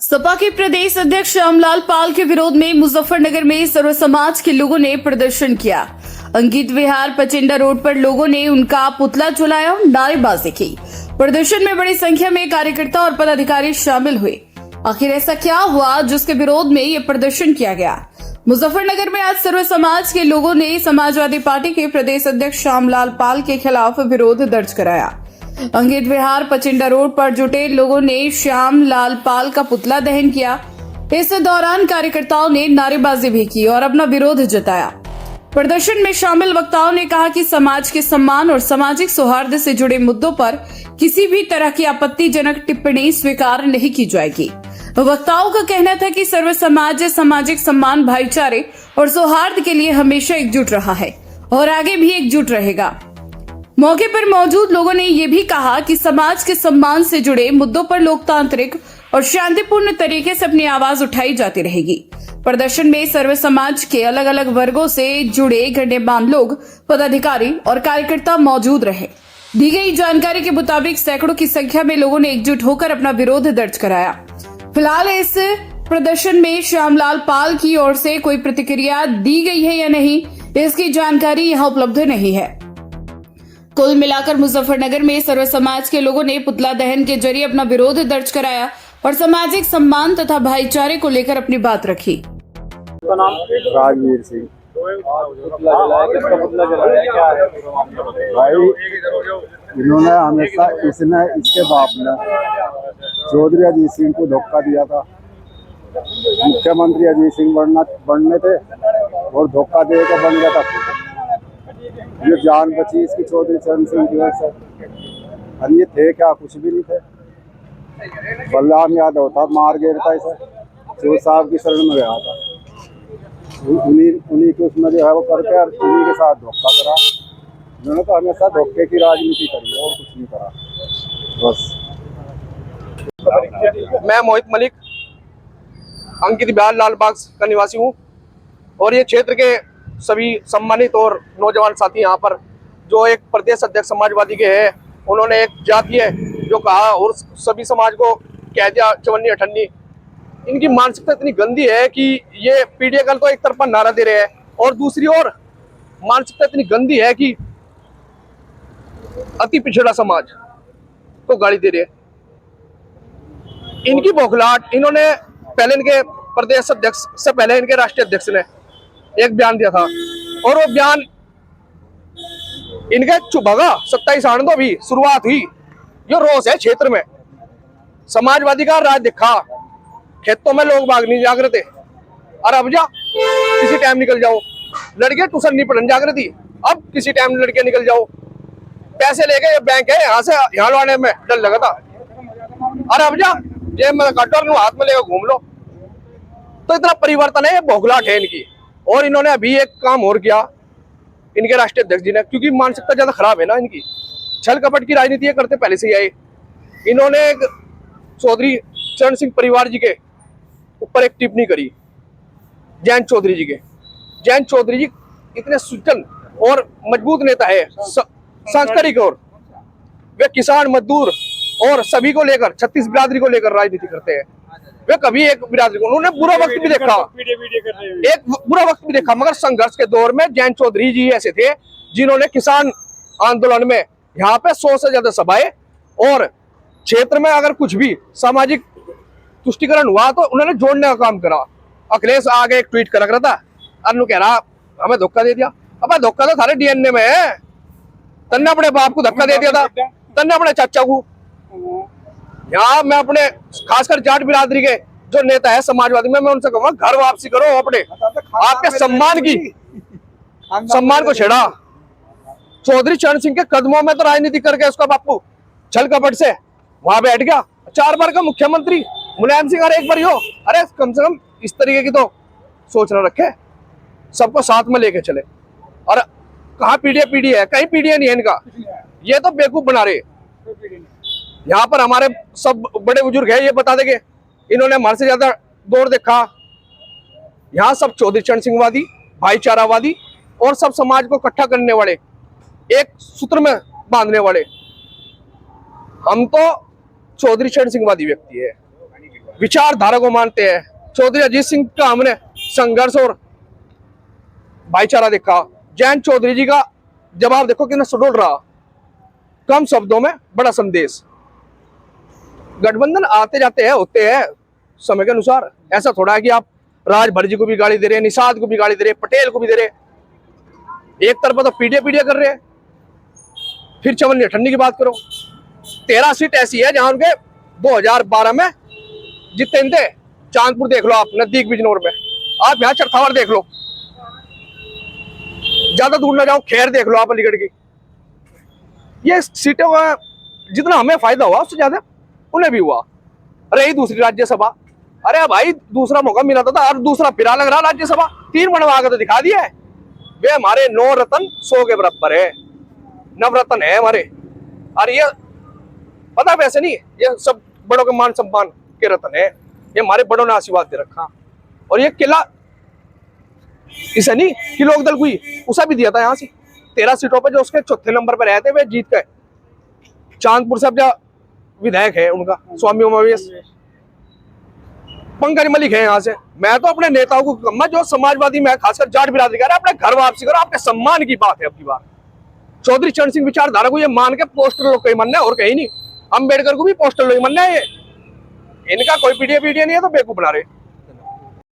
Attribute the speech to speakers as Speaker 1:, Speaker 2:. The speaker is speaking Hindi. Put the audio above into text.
Speaker 1: सपा के प्रदेश अध्यक्ष श्यामलाल पाल के विरोध में मुजफ्फरनगर में सर्व समाज के लोगों ने प्रदर्शन किया। अंकित विहार पचिंडा रोड पर लोगों ने उनका पुतला जलाया, नारेबाजी की। प्रदर्शन में बड़ी संख्या में कार्यकर्ता और पदाधिकारी शामिल हुए। आखिर ऐसा क्या हुआ जिसके विरोध में ये प्रदर्शन किया गया? मुजफ्फरनगर में आज सर्व समाज के लोगों ने समाजवादी पार्टी के प्रदेश अध्यक्ष श्यामलाल पाल के खिलाफ विरोध दर्ज कराया। अंकित विहार पचिंडा रोड पर जुटे लोगों ने श्यामलाल पाल का पुतला दहन किया। इस दौरान कार्यकर्ताओं ने नारेबाजी भी की और अपना विरोध जताया। प्रदर्शन में शामिल वक्ताओं ने कहा कि समाज के सम्मान और सामाजिक सौहार्द से जुड़े मुद्दों पर किसी भी तरह की आपत्तिजनक टिप्पणी स्वीकार नहीं की जाएगी। वक्ताओं का कहना था कि सर्व समाज सामाजिक सम्मान, भाईचारे और सौहार्द के लिए हमेशा एकजुट रहा है और आगे भी एकजुट रहेगा। मौके पर मौजूद लोगों ने ये भी कहा कि समाज के सम्मान से जुड़े मुद्दों पर लोकतांत्रिक और शांतिपूर्ण तरीके से अपनी आवाज उठाई जाती रहेगी। प्रदर्शन में सर्व समाज के अलग अलग वर्गों से जुड़े गणमान्य लोग, पदाधिकारी और कार्यकर्ता मौजूद रहे। दी गई जानकारी के मुताबिक सैकड़ों की संख्या में लोगों ने एकजुट होकर अपना विरोध दर्ज कराया। फिलहाल इस प्रदर्शन में श्यामलाल पाल की ओर से कोई प्रतिक्रिया दी गई है या नहीं, इसकी जानकारी यहाँ उपलब्ध नहीं है। कुल मिलाकर मुजफ्फरनगर में सर्व समाज के लोगों ने पुतला दहन के जरिए अपना विरोध दर्ज कराया और सामाजिक सम्मान तथा भाईचारे को लेकर अपनी बात रखी।
Speaker 2: राजवीर सिंह भाई, इन्होंने हमेशा इसके बाप ने चौधरी अजीत सिंह को धोखा दिया था। मुख्यमंत्री अजीत सिंह बनने थे और धोखा दे के बन गया था। ये जान बची इसकी चौधरी चरण सिंह की वजह से। और ये थे क्या? कुछ भी नहीं थे। बलराम यादव था, मार गया था इसे, जो साहब की शरण में गया था। उन्हीं के उसमें जो है वो करके और उन्हीं के साथ धोखा करा। उन्होंने तो हमेशा धोखे की राजनीति करी और कुछ नहीं करा बस।
Speaker 3: मैं मोहित मलिक, अंकित बिहार लालबाग का निवासी हूँ और ये क्षेत्र के सभी सम्मानित और नौजवान साथी यहाँ पर जो एक प्रदेश अध्यक्ष समाजवादी के हैं, उन्होंने एक जातीय जो कहा और सभी समाज को कह दिया चवन्नी अठन्नी। इनकी मानसिकता इतनी गंदी है कि ये पीडीए कल तो एक तरफा नारा दे रहे हैं और दूसरी ओर मानसिकता इतनी गंदी है कि अति पिछड़ा समाज को गाली दे रहे हैं। इनकी बौखलाहट, इन्होंने पहले इनके प्रदेश अध्यक्ष से पहले इनके राष्ट्रीय अध्यक्ष ने एक बयान दिया था और वो बयान इनके चुभगा 27 आनंदों भी शुरुआत हुई। जो रोष है क्षेत्र में, समाजवादी का राज दिखा, खेतों में लोग बाग नहीं जागृत है। और अब जा किसी टाइम निकल जाओ, लड़के ट्यूशन नहीं पढ़ने जागृति, अब किसी टाइम लड़के निकल जाओ। पैसे लेके ये बैंक है यहाँ से यहाँ लाने में डर लगा था। और अब जा जेब में कटर हाथ में लेकर घूम लो। तो इतना परिवर्तन है, ये बौखलाहट है इनकी। और इन्होंने अभी एक काम और किया इनके राष्ट्रीय अध्यक्ष जी ने, क्योंकि मानसिकता ज्यादा खराब है ना इनकी, छल कपट की राजनीति ये करते पहले से ही आए। इन्होंने एक चौधरी चरण सिंह परिवार जी के ऊपर एक टिप्पणी करी, जयंत चौधरी जी के। जयंत चौधरी जी इतने सुजन और मजबूत नेता है सांस्कृतिक, और वे किसान, मजदूर और सभी को लेकर, 36 बिरादरी को लेकर राजनीति करते हैं। वे कभी एक बिरादरी को, उन्होंने बुरा वक्त भी देखा, एक बुरा वक्त भी देखा, मगर संघर्ष के दौर में जयंत चौधरी जी ऐसे थे जिन्होंने किसान आंदोलन में यहाँ पे 100 से ज्यादा सभाएं, और क्षेत्र में अगर कुछ भी सामाजिक तुष्टिकरण हुआ तो उन्होंने जोड़ने का काम करा। अखिलेश आगे एक ट्वीट कर रहा था, अनु कह रहा हमें धोखा दे दिया। अब धोखा तो सारे डीएनए में है। तन्ने अपने बाप को धक्का दे दिया था, तन्ने अपने चाचा को। यहाँ मैं अपने खासकर जाट बिरादरी के जो नेता है समाजवादी में, मैं उनसे कहूंगा घर वापसी करो, अपने आपके सम्मान को छेड़ा। चौधरी चरण सिंह के कदमों में तो राजनीति करके उसका बापू छल कपट से वहां बैठ गया। 4 बार का मुख्यमंत्री मुलायम सिंह, अरे एक बार हो, अरे कम से कम इस तरीके की तो सोच न रखे, सबको साथ में लेके चले। और कहाँ पीडीए है? कहीं पीडीए नहीं है इनका, ये तो बेवकूफ बना रहे। यहाँ पर हमारे सब बड़े बुजुर्ग है, ये बता देंगे, इन्होंने हमारे से ज्यादा दौर देखा। यहाँ सब चौधरी चरण सिंह वादी, भाईचारावादी और सब समाज को इकट्ठा करने वाले, एक सूत्र में बांधने वाले। हम तो चौधरी चरण सिंह वादी व्यक्ति है। विचारधारा को मानते हैं। चौधरी अजीत सिंह का हमने संघर्ष और भाईचारा देखा। जयंत चौधरी जी का जवाब देखो कितना सुडोल रहा, कम शब्दों में बड़ा संदेश। गठबंधन आते जाते हैं, होते हैं समय के अनुसार। ऐसा थोड़ा है कि आप राजभर जी को भी गाली दे रहे हैं, निषाद को भी गाली दे रहे हैं, पटेल को भी दे रहे हैं। एक तरफ तो पीडीए कर रहे हैं, फिर चवन ठंडी की बात करो। 13 सीट ऐसी है जहां उनके 2012 में जीते थे। चांदपुर देख लो आप, नजदीक बिजनौर में। आप यहाँ चरथावर देख लो, ज्यादा दूर ना जाओ, खैर देख लो आप अलीगढ़ की। ये सीटों का जितना हमें फायदा हुआ उससे ज्यादा उन्हें भी हुआ। रही दूसरी राज्यसभा, अरे भाई दूसरा मौका मिला था और दूसरा फिरा लग रहा राज्यसभा। 3 बनवा के तो दिखा दिया है। वे हमारे 9 रत्न 100 के बराबर है, नवरत्न है हमारे। और ये पता वैसे नहीं, ये सब बड़ों के मान सम्मान के रत्न है। ये हमारे बड़ों ने आशीर्वाद दे रखा। और ये किला इसे नहीं कि लोक दल हुई, उसे भी दिया था यहाँ से 13 सीटों पे। जो उसके चौथे नंबर पर रहे थे वे जीत गए। चांदपुर से अब जो विधायक है उनका स्वामी उमावेश, पंकज मलिक है यहाँ से। मैं तो अपने नेताओं को कहूंगा जो समाजवादी में खासकर जाट बिरादरी का, अपने घर वापसी करो। आपके सम्मान की बात है। अब की बार चौधरी चरण सिंह विचारधारा को ये मान के पोस्टर लोग कहीं मानना है और कहीं नहीं। अम्बेडकर को भी पोस्टर लोग मानना है। ये इनका कोई पीडीए नहीं है तो बेवकूफ बना रहे।